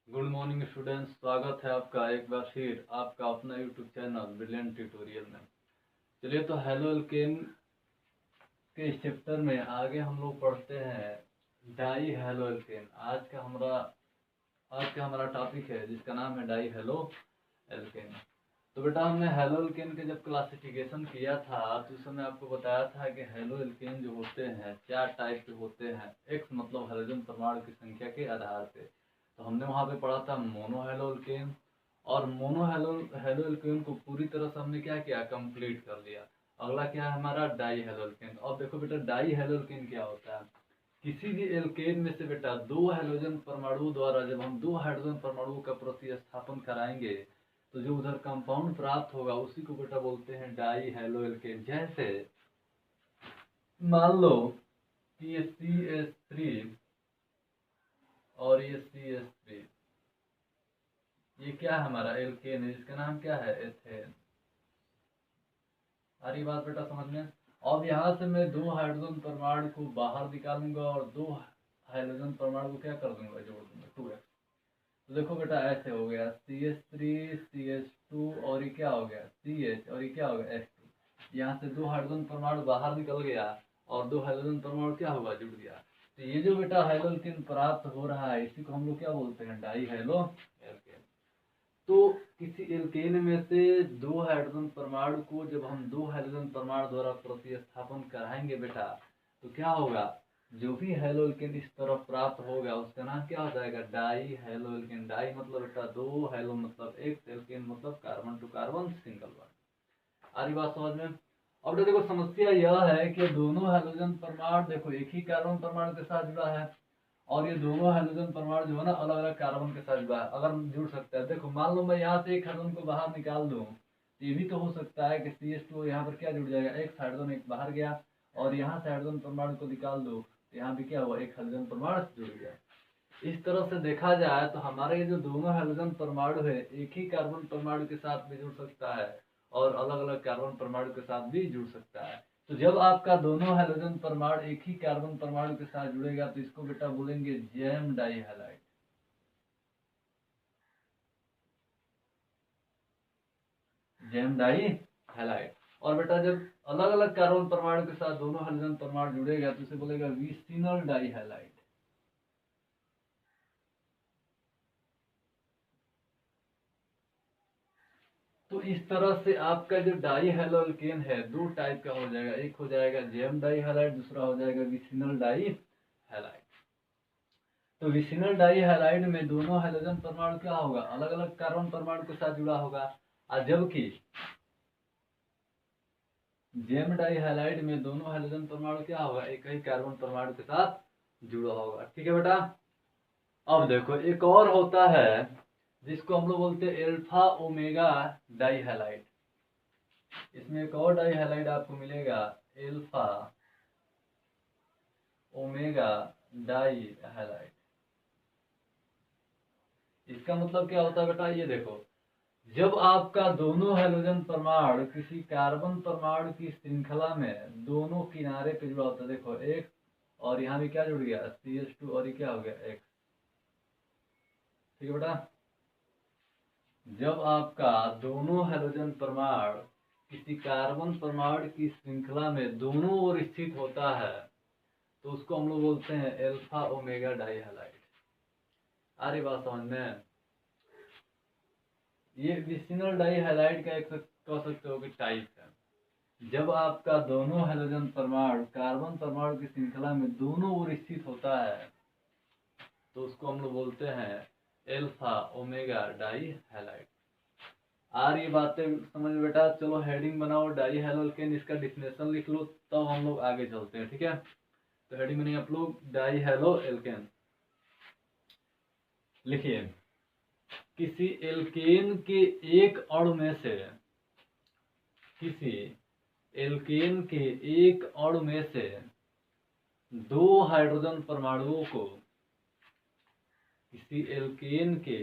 Good morning students, स्वागत है आपका एक बार फिर आपका अपना यूट्यूब चैनल ब्रिलियंट ट्यूटोरियल में। चलिए तो हेलो एल्केन के इस चैप्टर में आगे हम लोग पढ़ते हैं डाई हेलो एल्केन। आज का हमारा टॉपिक है जिसका नाम है डाई हेलो एल्केन। तो बेटा हमने हेलो एल्केन के जब क्लासिफिकेशन किया था तो उस समय आपको बताया था कि हेलो एल्केन जो होते हैं 4 टाइप के होते हैं। एक्स मतलब हाइड्रोजन परमाणु की संख्या के आधार पे। तो हमने वहाँ पे पढ़ा था मोनो हेलो एल्केन, और मोनो हेलो एल्केन को पूरी तरह से हमने क्या किया, कंप्लीट कर लिया। अगला क्या है हमारा डाई हेलो एल्केन। अब देखो बेटा डाई हेलो एल्केन क्या होता है। किसी भी एल्केन में से बेटा दो हाइड्रोजन परमाणु द्वारा जब हम दो हाइड्रोजन परमाणु का प्रतिस्थापन कराएंगे तो जो उधर कंपाउंड प्राप्त होगा उसी को बेटा बोलते हैं डाई हेलो एल्केन। जैसे मान लो कि ये CH3 और ये CH3, ये क्या है हमारा एल्केन है जिसका नाम क्या है, एथेन। आ रही बात बेटा समझ में। अब यहाँ से मैं दो हाइड्रोजन परमाणु को बाहर निकालूंगा और दो हाइड्रोजन परमाणु को क्या कर दूंगा, जोड़ दूंगा 2x। तो देखो बेटा ऐसे हो गया CH3 CH2 और ये क्या हो गया CH, और ये क्या हो गया H2। यहाँ से दो हाइड्रोजन परमाणु बाहर निकल गया और दो हाइड्रोजन परमाणु क्या हुआ, जुड़ गया। तो ये जो बेटा हेलो एल्केन प्राप्त हो रहा है इसी को हम लोग क्या बोलते हैं, डाई हेलो एल्केन। तो किसी एल्केन में से दो हाइड्रोजन परमाणु को जब हम दो हाइड्रोजन परमाणु द्वारा प्रतिस्थापन कराएंगे बेटा तो क्या होगा, जो भी हेलो एल्केन इस तरफ प्राप्त होगा उसका नाम क्या हो जाएगा, डाई हेलो एल्केन। डाई मतलब बेटा दो, हेलो मतलब एक, एल्केन मतलब carbon to carbon single bond. आ रही बात समझ में। अब तो देखो समस्या यह है कि दोनों हाइड्रोजन परमाणु देखो एक ही कार्बन परमाणु के साथ जुड़ा है, और ये दोनों हाइड्रोजन परमाणु जो है ना अलग अलग कार्बन के साथ जुड़ा है। अगर जुड़ सकता है, देखो मान लो मैं यहाँ से एक हाइड्रोजन को बाहर निकाल दूं, ये भी तो हो सकता है कि CH2 यहाँ पर क्या जुड़ जाएगा, एक हाइड्रोजन एक बाहर गया, और यहाँ से हाइड्रोजन परमाणु को निकाल दो तो यहाँ भी क्या हुआ, एक हाइड्रोजन परमाणु जुड़ गया। इस तरह से देखा जाए तो हमारे ये जो दोनों हाइड्रोजन परमाणु है एक ही कार्बन परमाणु के साथ भी जुड़ सकता है और अलग अलग कार्बन परमाणु के साथ भी जुड़ सकता है। तो जब आपका दोनों हाइड्रोजन परमाणु एक ही कार्बन परमाणु के साथ जुड़ेगा तो इसको बेटा बोलेंगे gem dihalide. Gem dihalide. और बेटा जब अलग अलग कार्बन परमाणु के साथ दोनों हाइड्रोजन परमाणु जुड़ेगा तो इसे बोलेगा विसिनल डाई हैलाइड। तो इस तरह से आपका जो डाई हैलो एल्केन है दो टाइप का हो जाएगा, एक हो जाएगा जेम डाई हैलाइड, दूसरा हो जाएगा विसिनल डाई हैलाइड। तो विसिनल डाई हैलाइड में दोनों हाइड्रोजन परमाणु क्या होगा, अलग अलग कार्बन परमाणु के साथ जुड़ा होगा, और जबकि जेम डाई हैलाइड में दोनों हाइड्रोजन परमाणु क्या होगा, एक ही कार्बन परमाणु के साथ जुड़ा होगा। ठीक है बेटा। अब देखो एक और होता है जिसको हम लोग बोलते हैं एल्फा ओमेगा डाई हैलाइड। इसमें एक और डाई हैलाइड आपको मिलेगा, एल्फा ओमेगा डाई हैलाइड। इसका मतलब क्या होता है बेटा, ये देखो जब आपका दोनों हाइड्रोजन परमाणु किसी कार्बन परमाणु की श्रृंखला में दोनों किनारे पे जुड़ा होता है, देखो एक, और यहाँ भी क्या जुड़ गया CH2 और ये क्या हो गया X। ठीक है बेटा। जब आपका दोनों हाइड्रोजन परमाणु किसी कार्बन परमाणु की श्रृंखला में दोनों ओर स्थित होता है तो उसको हम लोग बोलते हैं एल्फा ओमेगा डाई हैलाइड। अरे बात समझ में। ये विसिनल डाई हैलाइड का एक कह सकते हो कि टाइप है। जब आपका दोनों हाइड्रोजन परमाणु कार्बन परमाणु की श्रृंखला में दोनों ओर स्थित होता है तो उसको हम लोग बोलते हैं एल्फा ओमेगा डाई हैलाइड। आ रही बातें समझ में बेटा। चलो हेडिंग बनाओ डाई हैलो एल्केन, इसका डिफिनेशन लिख लो तब हम लोग आगे चलते हैं। ठीक है। तो हेडिंग बनी आप लोग डाई हैलो एल्केन लिखिए। किसी एल्केन के एक अणु में से किसी एल्केन के एक अणु में से दो हाइड्रोजन परमाणुओं को किसी एल्केन के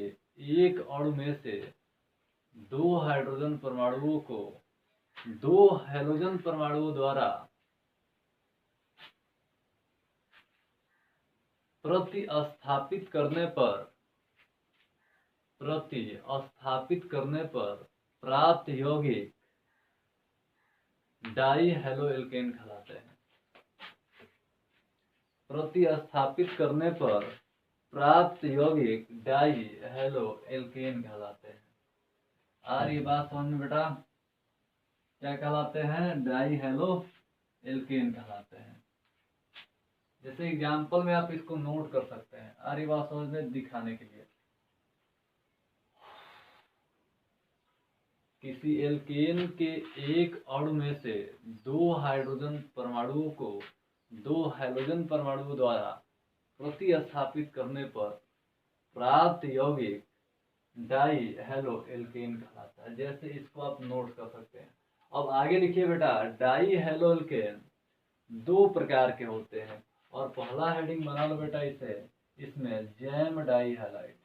एक अणु में से दो हाइड्रोजन परमाणुओं को दो हैलोजन परमाणुओं द्वारा प्रतिस्थापित करने पर प्रतिस्थापित करने पर प्राप्त यौगिक डाई हेलो एल्केन कहलाते हैं। प्रतिस्थापित करने पर प्राप्त यौगिक डाई हेलो एल्केन कहलाते हैं। और ये बात समझ में बेटा, क्या कहलाते हैं? डाई हेलो एल्केन कहलाते हैं। जैसे एग्जाम्पल में आप इसको नोट कर सकते हैं, और ये बात समझ में दिखाने के लिए। किसी एल्केन के एक अणु में से दो हाइड्रोजन परमाणुओं को दो हैलोजन परमाणुओं द्वारा प्रतिस्थापित करने पर प्राप्त यौगिक डाई हेलो एल्केन कहलाता है। जैसे इसको आप नोट कर सकते हैं। अब आगे लिखिए बेटा, डाई हेलो एल्केन दो प्रकार के होते हैं, और पहला हेडिंग बना लो बेटा इसे, इसमें gem dihalide.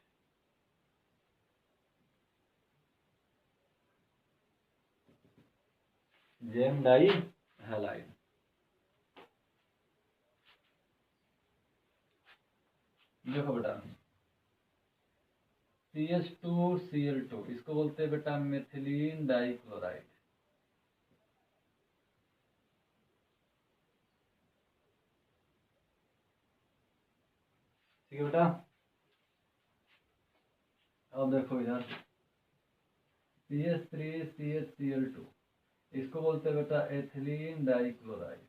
Gem dihalide. देखो बेटा, CH2Cl2 इसको बोलते हैं बेटा मेथिलीन डाइक्लोराइड। ठीक है बेटा। अब देखो इधर CH3CHCl2 इसको बोलते हैं बेटा एथिलीन डाइक्लोराइड।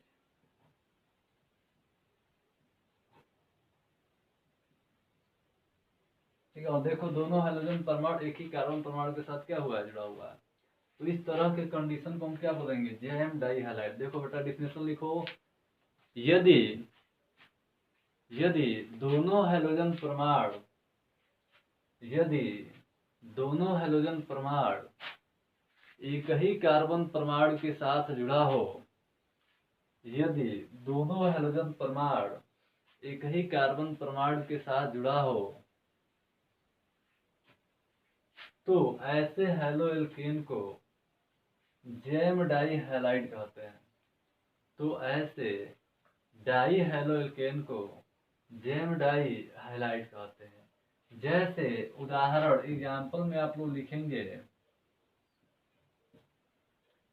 ठीक है। और देखो दोनों हाइड्रोजन परमाणु एक ही कार्बन परमाणु के साथ क्या हुआ है? जुड़ा हुआ है। तो इस तरह के कंडीशन को हम क्या बोलेंगे? Gem dihalide. देखो बेटा डिफिनेशन लिखो, यदि यदि दोनों हाइड्रोजन परमाणु यदि दोनों हाइड्रोजन परमाणु एक ही कार्बन परमाणु के साथ जुड़ा हो, यदि दोनों हाइड्रोजन परमाणु एक ही कार्बन परमाणु के साथ जुड़ा हो, तो ऐसे हेलो एल्केन को जैम डाई हैलाइड कहते हैं। तो ऐसे डाई हेलो एल्केन को जैम डाई हैलाइड कहते हैं। जैसे उदाहरण एग्जाम्पल में आप लोग लिखेंगे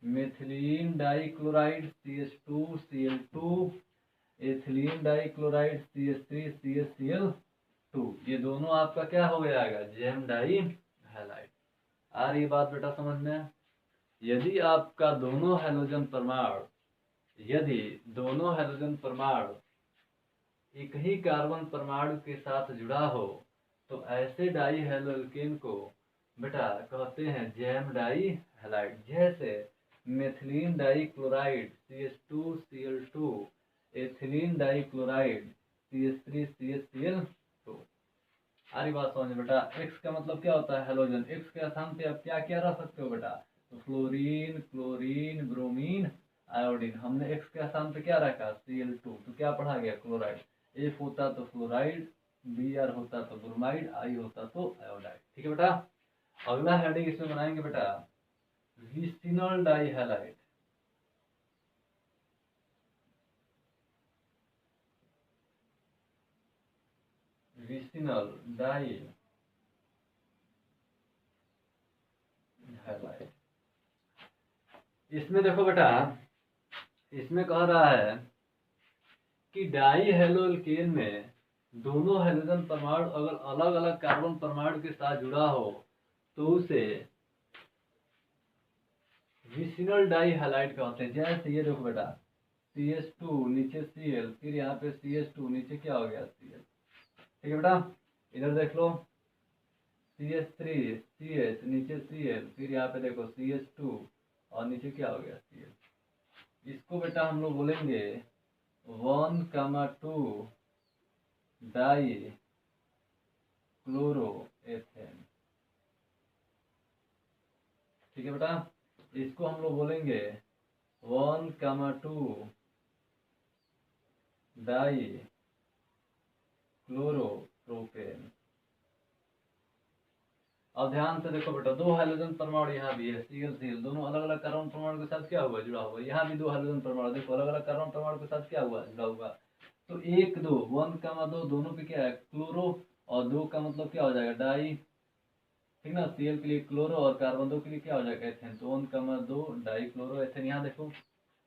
methylene dichloride CH2Cl2, ethylene dichloride CH3CHCl2। ये दोनों आपका क्या हो जाएगा? Jam die halide. आ रही बात बेटा समझ में? यदि आपका दोनों हैलोजन परमाणु एक ही कार्बन परमाणु के साथ जुड़ा हो, तो ऐसे डाई हेलो एल्केन को बेटा कहते हैं जैम डाई हैलाइड। जैसे methylene dichloride CH2Cl2, ethylene dichloride CH3CHCl2। सारी बात समझ बेटा। X का मतलब क्या होता है? हैलोजन। X के स्थान पे आप क्या क्या रख सकते हो बेटा? तो फ्लोरीन, क्लोरीन, ब्रोमीन, आयोडीन। हमने X के स्थान पे क्या रखा? Cl2। तो क्या पढ़ा गया? क्लोराइड। F होता तो फ्लोराइड, Br होता तो ब्रोमाइड, I होता तो आयोडाइड। ठीक है बेटा। अगला हेडिंग इसमें बनाएंगे बेटा vicinal die halide. Vicinal die halide. इसमें देखो बेटा, इसमें कह रहा है कि डाई हेलो एल्केन में दोनों हाइड्रोजन परमाणु अगर अलग अलग कार्बन परमाणु के साथ जुड़ा हो, तो उसे विसिनल डाई हैलाइड कहते हैं। जैसे ये देखो बेटा, CH2 नीचे Cl, फिर यहाँ पे CH2 नीचे क्या हो गया? Cl। ठीक है बेटा। इधर देख लो, CH3 CH नीचे Cl, फिर यहाँ पे देखो CH2 और नीचे क्या हो गया? Cl। इसको बेटा हम लोग बोलेंगे 1,2 डाई क्लोरोएथेन। ठीक है बेटा। इसको हम लोग बोलेंगे 1,2 डाई क्लोरोप्रोपेन। अब ध्यान से देखो बेटा, दो हाइड्रोजन परमाणु यहाँ भी है Cl दोनों अलग अलग कार्बन परमाणु के साथ क्या हुआ? जुड़ा हुआ। यहाँ भी दो हाइड्रोजन परमाणु देखो अलग अलग कार्बन परमाणु के साथ क्या हुआ? जुड़ा हुआ। तो 1 2 1,2 दोनों पे क्या है? क्लोरो, और 2 का मतलब क्या हो जाएगा? डाई। ठीक ना। Cl के लिए क्लोरो और कार्बन 2 के लिए क्या हो जाएगा एथेन, तो 1,2 डाई क्लोरो एथेन। यहाँ देखो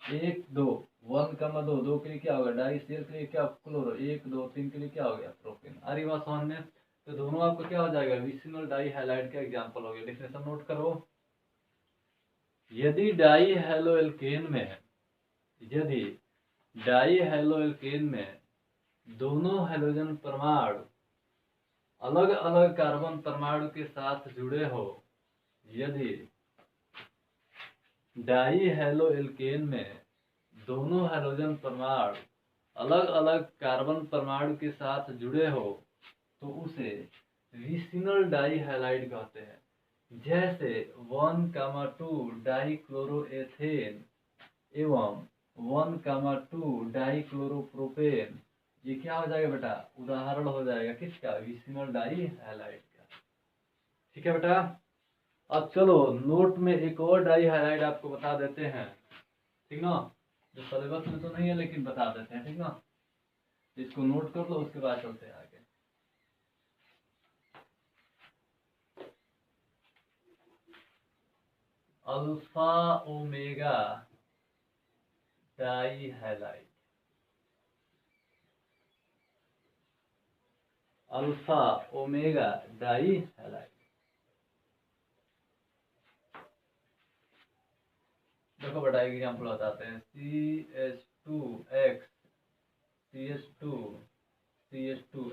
1 2 1,2 2 के लिए क्या होगा डाई, Cl के लिए क्या क्लोरो, 1 2 3 के लिए क्या हो गया प्रोपेन। आ रही बात समझ में। तो दोनों आपको क्या हो जाएगा विसिनल डाई हैलाइड का एग्जाम्पल हो गया। डेफिनेशन नोट करो। यदि डाई हेलो एल्केन में, यदि डाई हेलो एल्केन में दोनों हेलोजन परमाणु अलग अलग कार्बन परमाणु के साथ जुड़े हो, यदि डाई हेलो एल्केन में दोनों हेलोजन परमाणु अलग अलग कार्बन परमाणु के साथ जुड़े हो तो उसे विसिनल डाई हैलाइड कहते हैं। जैसे 1,2 डाई क्लोरोएथेन एवं 1,2 डाई क्लोरोप्रोपेन, ये क्या हो जाएगा बेटा उदाहरण हो जाएगा किसका, विसिनल डाई हैलाइड का। ठीक है बेटा। अब चलो नोट में एक और डाई हैलाइड आपको बता देते हैं, ठीक ना, जो सिलेबस में तो नहीं है लेकिन बता देते हैं, ठीक ना। इसको नोट कर लो, उसके बाद चलते हैं आगे। Alpha omega die halide, alpha omega die halide. देखो बेटा एग्जाम्पल बताते हैं, CH2X CH2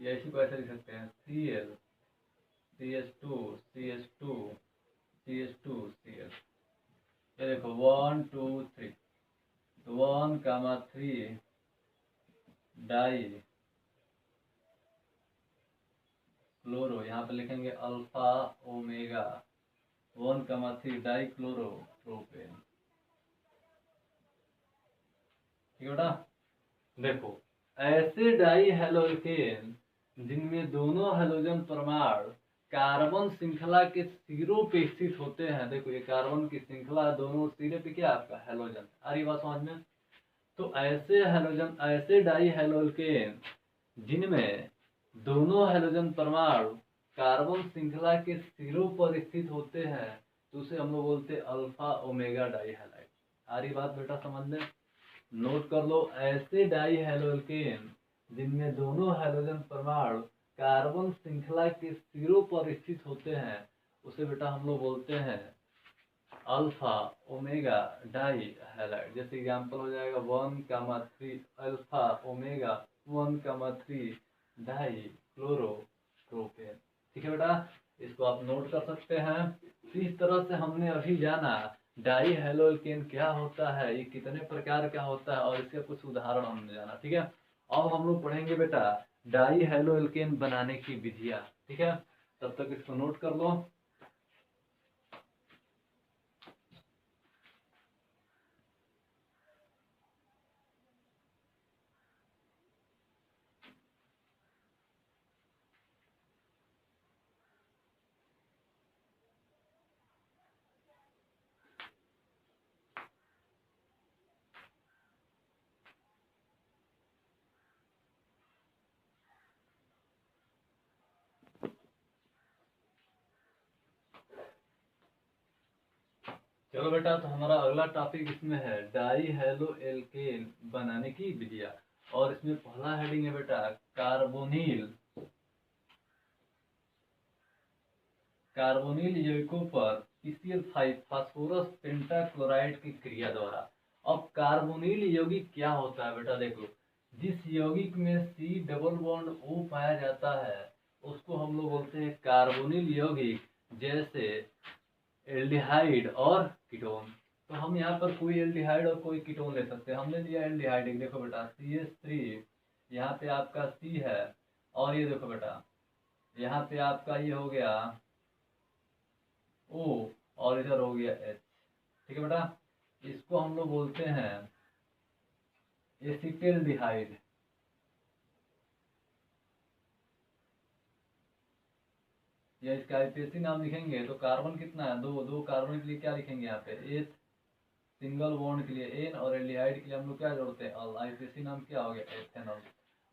या इसी को ऐसे लिख सकते हैं Cl CH2 ये देखो 1 2 3, तो 1,3 डाई क्लोरो, यहाँ पे लिखेंगे alpha omega 1,3 die chloro propane. ठीक है बेटा। देखो ऐसे डाई हेलोकेन जिनमें दोनों हेलोजन परमाणु कार्बन श्रृंखला के सिरों पे स्थित होते हैं। देखो ये कार्बन की श्रृंखला दोनों सिरे पे क्या आपका हेलोजन, आ रही बात समझ में। तो ऐसे हेलोजन, ऐसे डाई हेलोकेन जिनमें दोनों हेलोजन परमाणु कार्बन श्रृंखला के सिरों पर स्थित होते हैं तो उसे हम लोग बोलते हैं अल्फा ओमेगा डाई हैलाइड। आ रही बात बेटा समझ में। नोट कर लो, ऐसे डाई हेलोकेन जिनमें दोनों हेलोजन परमाणु कार्बन श्रृंखला के सिरों पर स्थित होते हैं उसे बेटा हम लोग बोलते हैं अल्फा ओमेगा डाई हैलाइड। जैसे एग्जांपल हो जाएगा 1,3 alpha omega 1,3 die chloro propane. ठीक है बेटा, इसको आप नोट कर सकते हैं। इस तरह से हमने अभी जाना डाई हेलोकेन क्या होता है, ये कितने प्रकार का होता है और इसके कुछ उदाहरण हमने जाना। ठीक है, अब हम लोग पढ़ेंगे बेटा डाई हेलोकेन बनाने की विधियां। ठीक है, तब तक इसको नोट कर लो। चलो बेटा, तो हमारा अगला टॉपिक इसमें है डाई हेलो एल्केन बनाने की विधियां। और इसमें पहला हेडिंग है बेटा कार्बोनिल, कार्बोनिल यौगिकों पर PCl5 फास्फोरस पेंटाक्लोराइड की क्रिया द्वारा। अब कार्बोनिल यौगिक क्या होता है बेटा, देखो जिस यौगिक में C डबल बॉन्ड O पाया जाता है उसको हम लोग बोलते हैं कार्बोनिल यौगिक, जैसे एल्डिहाइड और कीटोन। तो हम यहाँ पर कोई एल्डिहाइड और कोई कीटोन ले सकते हैं। हमने लिया एल्डिहाइड, एक देखो बेटा CH3, यहाँ पे आपका C है, और ये देखो बेटा यहाँ पे आपका ये हो गया O, और इधर हो गया H। ठीक है बेटा, इसको हम लोग बोलते हैं एसिटिल्डिहाइड। या इसका आईपीएसी नाम लिखेंगे तो कार्बन कितना है, दो कार्बन के लिए क्या लिखेंगे यहाँ पे एथ, सिंगल बॉन्ड के लिए एन, और एल्डिहाइड के लिए हम लोग क्या जोड़ते हैं अल। आईपीएसी नाम क्या हो गया एथेनॉल।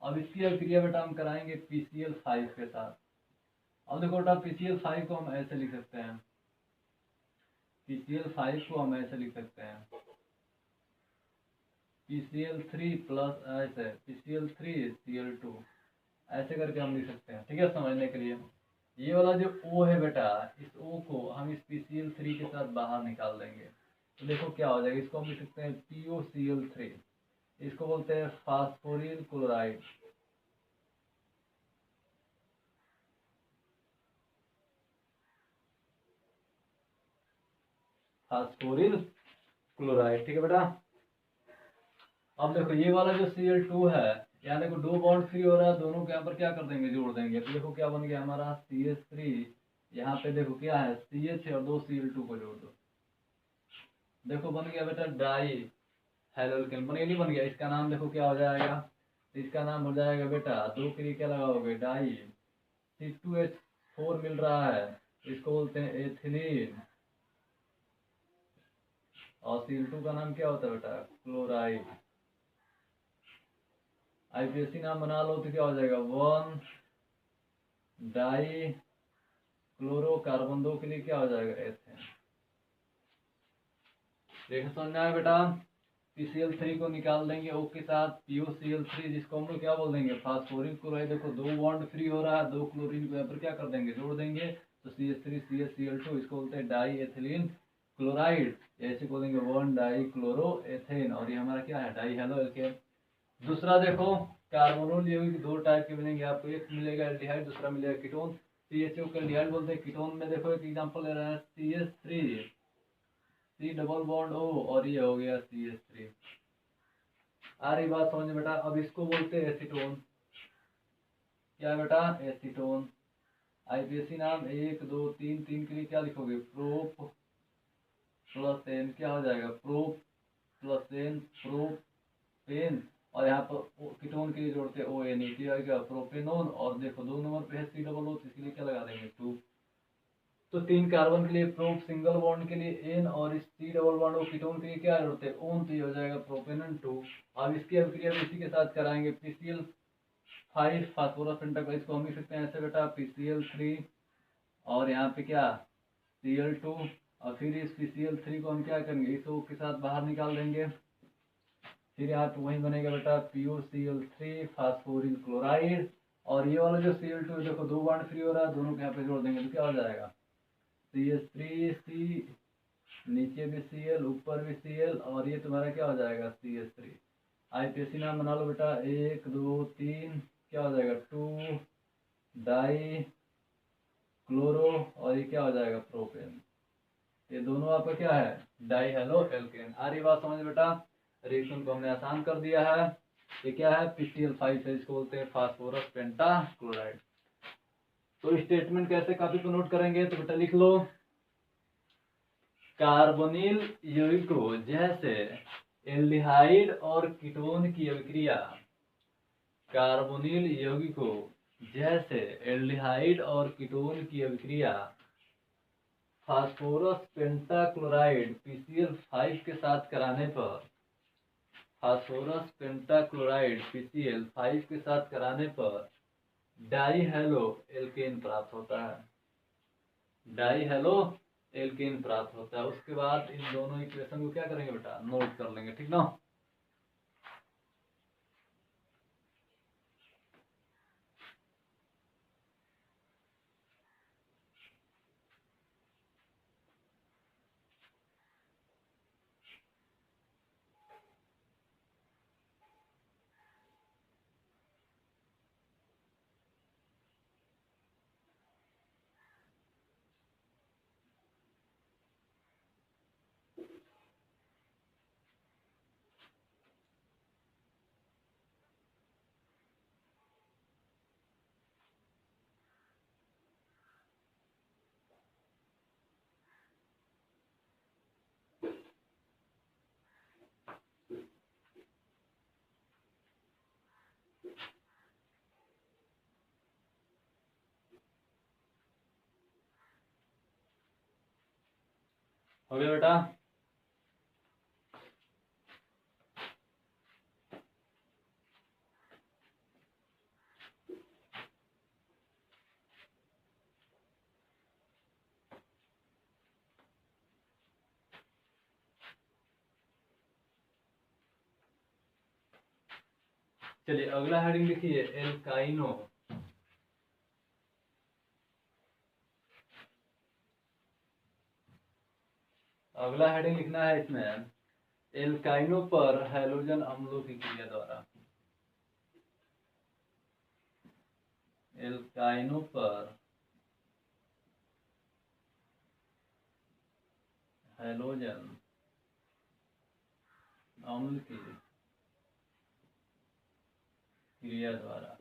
अब इसकी अभिक्रिया बेटा हम कराएंगे PCl5 के साथ। अब देखो बेटा PCl5 को हम ऐसे लिख सकते हैं, PCl5 को हम ऐसे लिख सकते हैं PCl3 प्लस ऐसे PCl3 Cl2 ऐसे करके हम लिख सकते हैं। ठीक है, समझने के लिए ये वाला जो O है बेटा, इस O को हम इस PCl3 के साथ बाहर निकाल देंगे तो देखो क्या हो जाएगा, इसको हम लिख सकते हैं POCl3, इसको बोलते हैं फास्फोरिल क्लोराइड। फास्फोरिल क्लोराइड, ठीक है बेटा। अब देखो ये वाला जो Cl2 है, यहाँ देखो दो बॉन्ड फ्री हो रहा है, दोनों के यहाँ पर क्या कर देंगे, जोड़ देंगे तो देखो क्या बन गया हमारा CH3, यहाँ पे देखो क्या है CH है और दो Cl2 को जोड़ दो, देखो बन गया बेटा डाई हेलोल्केन, बन गया नहीं बन गया, इसका नाम देखो क्या हो जाएगा, इसका नाम हो जाएगा बेटा, दो के लिए क्या लगाओगे डाई, C2H4 मिल रहा है, इसको बोलते हैं एथिलीन, और Cl2 का नाम क्या होता है बेटा क्लोराइड। आईपीएससी नाम बना लो तो क्या हो जाएगा 1 डाई क्लोरोकार्बन, दो के लिए क्या हो जाएगा एथेन। देखो समझ में आया बेटा, PCl3 को निकाल देंगे O के साथ POCl3, जिसको हम लोग क्या बोल देंगे फास्फोरिक क्लोराइड। देखो दो बॉन्ड फ्री हो रहा है, दो क्लोरीन को यहाँ पर क्या कर देंगे जोड़ देंगे तो CH3CHCl2, इसको बोलते हैं डाई एथिलीन क्लोराइड, ऐसे बोलेंगे 1 डाई क्लोरो एथेन, और ये हमारा क्या है डाई हेलो एल्केन। दूसरा देखो कार्बोनिल यौगिक दो टाइप के मिलेंगे आपको, एक मिलेगा एल्डिहाइड, दूसरा मिलेगा कीटोन। CHO को एल्डिहाइड बोलते हैं, कीटोन में देखो एक एग्जांपल ले रहा है CH3 C double bond O, और ये हो गया CH3। आ रही बात समझ बेटा। अब इसको बोलते हैं एसीटोन, क्या बेटा एसीटोन। आईपीएससी नाम 1 2 3, 3 के लिए क्या लिखोगे प्रोप प्लस एन, क्या हो जाएगा प्रोप प्लस एन प्रोपेन, और यहाँ पर कीटोन के लिए जोड़ते हैं ON, क्या आएगा प्रोपेनोन, और देखो दो नंबर पे है C डबल O, इसलिए क्या लगा देंगे 2। तो 3 कार्बन के लिए प्रोप, सिंगल बॉन्ड के लिए N, और इस C डबल बॉन्ड और कीटोन के लिए क्या जोड़ते हैं ON, तो ये हो जाएगा प्रोपेनन 2। अब इसकी अभिक्रिया इसी के साथ कराएंगे PCl5 फास्फोरस पेंटाक्लोराइड, इसको हम लिख सकते हैं ऐसे बेटा PCl3, और यहाँ पे क्या Cl2, और फिर इस PCl3 को हम क्या करेंगे इस O के साथ बाहर निकाल देंगे, फिर यहाँ पे वही बनेगा बेटा POCl3 फास्फोरिल क्लोराइड, और ये वाला जो Cl2 है देखो दो बॉन्ड फ्री हो रहा है, दोनों को यहाँ पे जोड़ देंगे तो क्या हो जाएगा CH3C, नीचे भी Cl ऊपर भी Cl, और ये तुम्हारा क्या हो जाएगा CH3। आईपीएससी नाम बना लो बेटा 1 2 3, क्या हो जाएगा 2 डाई क्लोरो, और ये क्या हो जाएगा प्रोपेन, ये दोनों आपका क्या है डाई हेलो एल्केन। आ रही बात समझ बेटा, रिएक्शन को हमने आसान कर दिया है। ये क्या है PCl5 है, इसको बोलते हैं फास्फोरस पेंटाक्लोराइड। तो स्टेटमेंट कैसे कॉपी को नोट करेंगे तो बेटा लिख लो, कार्बोनिल यौगिकों जैसे एल्डिहाइड और कीटोन की अभिक्रिया, कार्बोनिल यौगिकों जैसे एल्डिहाइड और कीटोन की अभिक्रिया फास्फोरस पेंटाक्लोराइड PCl5 के साथ कराने पर, फास्फोरस पेंटाक्लोराइड PCl5 के साथ कराने पर डाई हेलो एल्केन प्राप्त होता है, डाई हेलो एल्केन प्राप्त होता है। उसके बाद इन दोनों इक्वेशन को क्या करेंगे बेटा नोट कर लेंगे, ठीक ना। हो गया बेटा। चलिए अगला हेडिंग लिखिए एल्काइनो। अगला हेडिंग लिखना है इसमें एल्काइनो पर हैलोजन अम्लों की क्रिया द्वारा। एल्काइनो पर हैलोजन अम्ल की क्रिया द्वारा।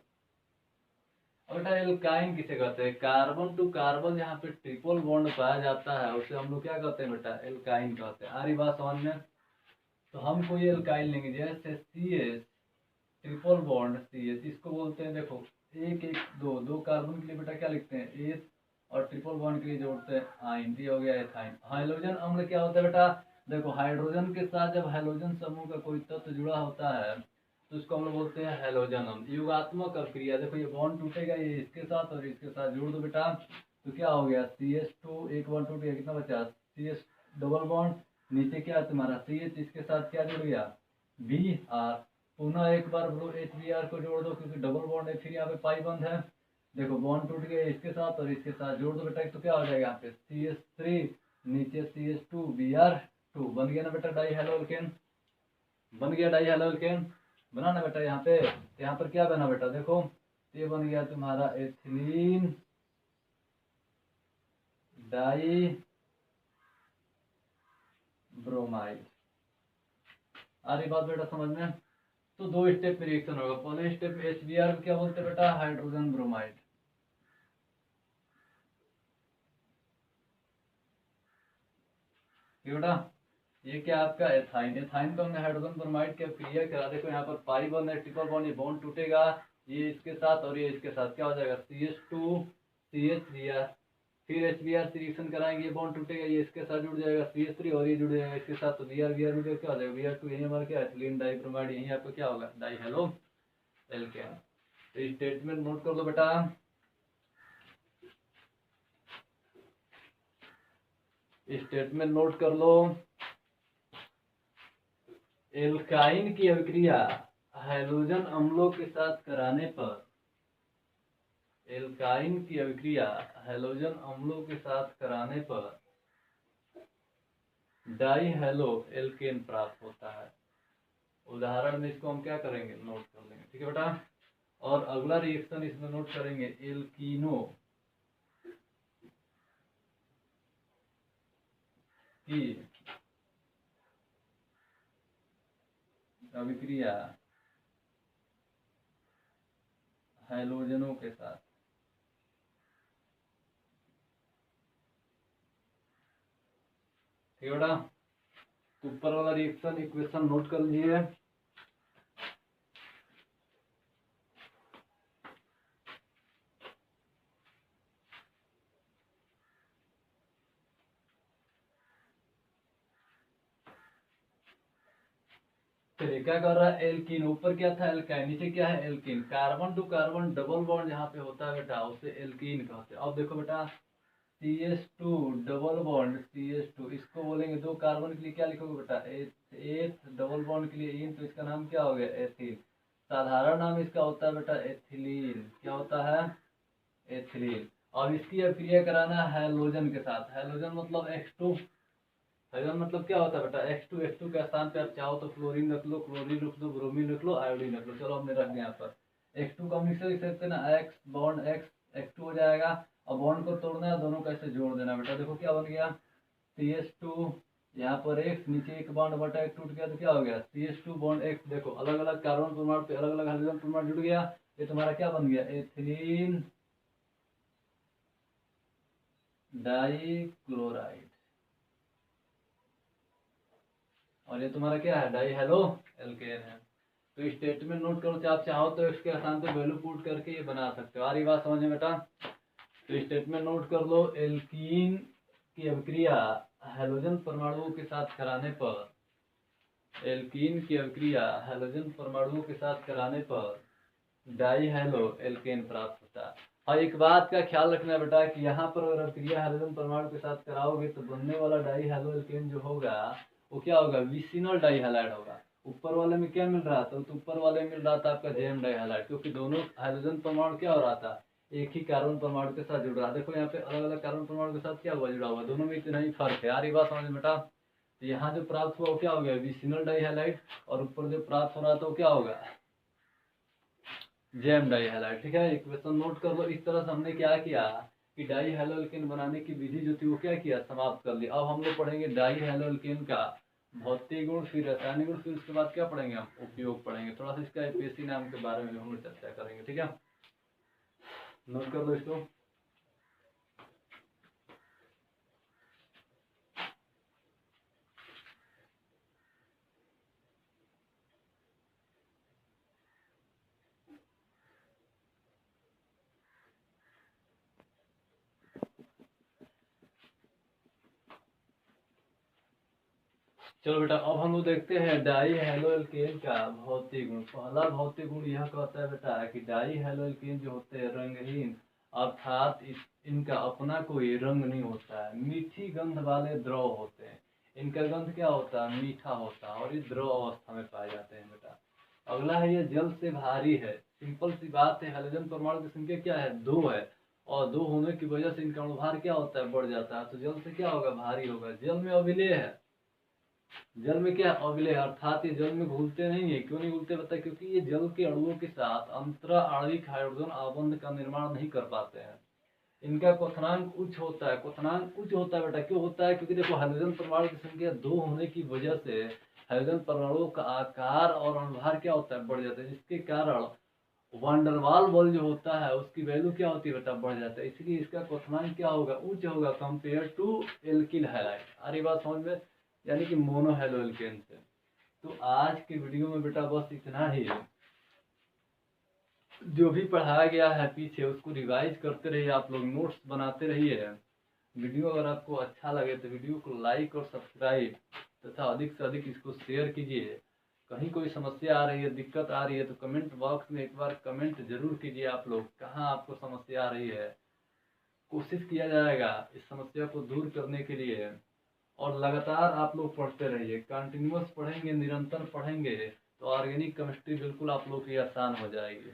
अब बेटा एल्काइन किसे कहते हैं? कार्बन टू कार्बन जहाँ पे ट्रिपल बॉन्ड पाया जाता है उसे हम लोग क्या कहते हैं बेटा? एल्काइन कहते हैं। आ रही बात समझ में? तो हम कोई एल्काइन लेंगे जैसे CH ट्रिपल बॉन्ड CH, इसको बोलते हैं, देखो एक एक दो दो कार्बन के लिए बेटा क्या लिखते हैं? एथ, और ट्रिपल बॉन्ड के लिए जोड़ते हैं आइन, ये हो गया एथाइन। हाइड्रोजन अम्ल क्या होता है बेटा? देखो हाइड्रोजन के साथ जब हाइड्रोजन समूह का कोई तत्व जुड़ा होता है तो उसको हम लोग बोलते हैं हैलोजन अम्ल। युगात्मक अभिक्रिया, देखो ये बॉन्ड टूटेगा, ये इसके साथ और इसके साथ जोड़ दो बेटा, तो क्या हो गया? CH2 एक बॉन्ड टूट गया, कितना बचा? CH डबल बॉन्ड, नीचे क्या है तुम्हारा? CH, इसके साथ क्या जुड़ गया? Br। पुनः एक बार ब्रो HBr को जोड़ दो क्योंकि डबल बॉन्ड है, फिर यहाँ पे पाई बंद है, देखो बॉन्ड टूट गया इसके साथ और इसके साथ, जोड़ दो बेटा, तो क्या हो जाएगा यहाँ पे? CH3 नीचे CH2 Br2, बन गया ना बेटा डाई हेलो एल्केन? बन गया डाई हेलो एल्केन, बना ना बेटा? यहाँ पे यहाँ पर क्या बना बेटा? देखो ये बन गया तुम्हारा एथिलीन डाई ब्रोमाइड। आ रही बात बेटा समझ में? तो दो स्टेप में रिएक्शन होगा। पहले स्टेप में HBr को क्या बोलते हैं बेटा? Hydrogen bromide. ठीक बेटा, ये क्या आपका एथाइन। एथाइन को हमने हाइड्रोजन ब्रोमाइड की क्रिया करा, देखो यहाँ पर पाई बॉन्ड है, ट्रिपल बॉन्ड, ये बॉन्ड टूटेगा, ये इसके साथ और ये इसके साथ क्या हो जाएगा? CH2 CHBr, फिर HBr से रिएक्शन कराएंगे, ये बॉन्ड टूटेगा, ये इसके साथ जुड़ जाएगा CH3 और ये जुड़ जाएगा इसके साथ, तो Br में क्या हो जाएगा? Br2, यही हमारा क्या? एथिलीन डाइब्रोमाइड, यही आपको क्या होगा? Die halo alkane. तो स्टेटमेंट नोट कर लो बेटा। स्टेटमेंट नोट कर लो। एल्काइन की अभिक्रिया हैलोजन अम्लों के साथ कराने पर, एल्काइन की अभिक्रिया हैलोजन अम्लों के साथ कराने पर डाई हेलो एल्केन प्राप्त होता है। उदाहरण में इसको हम क्या करेंगे? नोट कर लेंगे। ठीक है बेटा, और अगला रिएक्शन इसमें नोट करेंगे एल्कीनो की अभिक्रिया हैलोजनों के साथ। ठीक है बेटा, तो ऊपर वाला रिएक्शन इक्वेशन नोट कर लीजिए। चलिए क्या कर रहा है? एल्कीन, ऊपर क्या था? एल्काइन, नीचे क्या है? Alkene. Carbon to carbon double bond जहाँ पे होता है बेटा उसे एल्कीन कहते हैं। अब देखो बेटा CH2 डबल बॉन्ड CH2, इसको बोलेंगे दो कार्बन के लिए क्या लिखोगे बेटा? एथ डबल बॉन्ड के लिए इन, तो इसका नाम क्या हो गया? एथिल। साधारण नाम इसका होता है बेटा एथिलीन। क्या होता है? एथिलीन। और इसकी अभिक्रिया कराना है हैलोजन के साथ। हैलोजन मतलब X2, हाइड्रोजन मतलब क्या होता है बेटा? X2 के स्थान पे आप चाहो तो फ्लोरीन रख लो, क्लोरीन रख लो, ब्रोमीन रख लो, आयोडीन रख लो। चलो हमने रख दिया यहाँ पर। X2 को हम लिख सकते हैं ना, X बॉन्ड X X2 हो जाएगा, और बॉन्ड को तोड़ना है, दोनों को ऐसे जोड़ देना बेटा। देखो क्या बन गया? CH2 यहाँ पर X, नीचे एक बॉन्ड बटा एक टूट गया, तो क्या हो गया? CH2 bond X। देखो अलग अलग कार्बन परमाणु पे अलग अलग हाइड्रोजन परमाणु जुड़ गया, ये तुम्हारा क्या बन गया? Ethylene dichloride. और ये तुम्हारा क्या है? डाई हेलो एल्केन है। तो स्टेटमेंट नोट करो, आप चाहो तो इसके स्थान पे वैल्यू पुट करके ये बना सकते हो। आ रही बात समझ में बेटा? तो स्टेटमेंट नोट कर लो, एल्कीन की अभिक्रिया हैलोजन परमाणुओं के साथ कराने पर, एल्कीन की अभिक्रिया हैलोजन परमाणुओं के साथ कराने पर डाई हेलो एल्केन प्राप्त होता है। हाँ, एक बात का ख्याल रखना बेटा कि यहाँ पर अगर अभिक्रिया हैलोजन परमाणु के साथ कराओगे तो बनने वाला डाई हेलो एल्केन जो होगा वो क्या होगा? विसिनल डाई हैलाइड होगा। ऊपर वाले में क्या मिल रहा था, तो ऊपर वाले में मिल रहा था आपका जेएम डाई हैलाइड, क्योंकि दोनों हाइड्रोजन परमाणु क्या हो रहा था, एक ही कार्बन परमाणु के साथ जुड़ रहा है। देखो यहाँ पे अलग अलग कार्बन परमाणु के साथ क्या हुआ, जुड़ा हुआ, दोनों में इतना ही फर्क है। यार ये बात समझ में बेटा। तो यहाँ जो प्राप्त हुआ वो क्या हो गया, विसिनल डाई हैलाइड, और ऊपर जो प्राप्त हो रहा था वो क्या होगा, जेएम डाई हैलाइड। ठीक है, इक्वेशन नोट कर लो। इस तरह से हमने क्या किया कि डाई हैलोअल्केन बनाने की विधि जो थी वो क्या किया, समाप्त कर ली। अब हम लोग पढ़ेंगे डाई हैलोअल्केन का भौतिक गुण, फिर रासायनिक गुण, फिर उसके बाद क्या पढ़ेंगे, हम उपयोग पढ़ेंगे। थोड़ा सा इसका एपीएससी नाम के बारे में हम लोग चर्चा करेंगे। ठीक है, नोट कर लो इसको। चलो बेटा, अब हम लोग देखते हैं डाई हैलोअल्केन का भौतिक गुण। पहला भौतिक गुण यह कहता है बेटा कि डाई हैलोअल्केन जो होते हैं रंगहीन, अर्थात इनका अपना कोई रंग नहीं होता है, मीठी गंध वाले द्रव होते हैं। इनका गंध क्या होता है, मीठा होता है, और ये द्रव अवस्था में पाए जाते हैं बेटा। अगला है ये जल से भारी है। सिंपल सी बात है, हाइड्रोजन परमाणु की संख्या क्या है, 2 है, और 2 होने की वजह से इनका अणुभार क्या होता है, बढ़ जाता है। तो जल से क्या होगा, भारी होगा। जल में अविलेय है, जल में क्या अविलेय, अर्थात ये जल में घुलते नहीं है। क्यों नहीं घुलते बता, क्योंकि ये जल के अणुओं के साथ अंतरा आणविक हाइड्रोजन आबंध का निर्माण नहीं कर पाते हैं। इनका क्वथनांक उच्च होता है। क्वथनांक उच्च होता है बेटा, क्यों होता है, क्योंकि देखो हाइड्रोजन परमाणु की संख्या 2 होने की वजह से हाइड्रोजन परमाणुओं का आकार और अणुभार क्या होता है, बढ़ जाता है, जिसके कारण वांडरवाल बल जो होता है उसकी वैल्यू क्या होती है बेटा, बढ़ जाता है। इसलिए इसका क्वथनांक क्या होगा, उच्च होगा कंपेयर टू एल्किल हैलाइड। अरे बात समझ में, यानी कि मोनो हैलोअल्केन से। तो आज के वीडियो में बेटा बस इतना ही है। जो भी पढ़ाया गया है पीछे उसको रिवाइज करते रहिए, आप लोग नोट्स बनाते रहिए। वीडियो अगर आपको अच्छा लगे तो वीडियो को लाइक और सब्सक्राइब तथा अधिक से अधिक इसको शेयर कीजिए। कहीं कोई समस्या आ रही है, दिक्कत आ रही है, तो कमेंट बॉक्स में एक बार कमेंट जरूर कीजिए। आप लोग कहाँ आपको समस्या आ रही है, कोशिश किया जाएगा इस समस्या को दूर करने के लिए। और लगातार आप लोग पढ़ते रहिए, कंटिन्यूअस पढ़ेंगे, निरंतर पढ़ेंगे तो ऑर्गेनिक केमिस्ट्री बिल्कुल आप लोग की आसान हो जाएगी।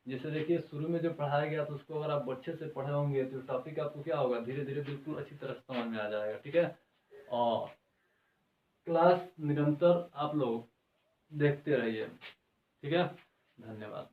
जैसे देखिए शुरू में जो पढ़ाया गया तो उसको अगर आप अच्छे से पढ़े होंगे तो टॉपिक आपको क्या होगा, धीरे धीरे बिल्कुल अच्छी तरह से समझ में आ जाएगा। ठीक है, और क्लास निरंतर आप लोग देखते रहिए। ठीक है, धन्यवाद।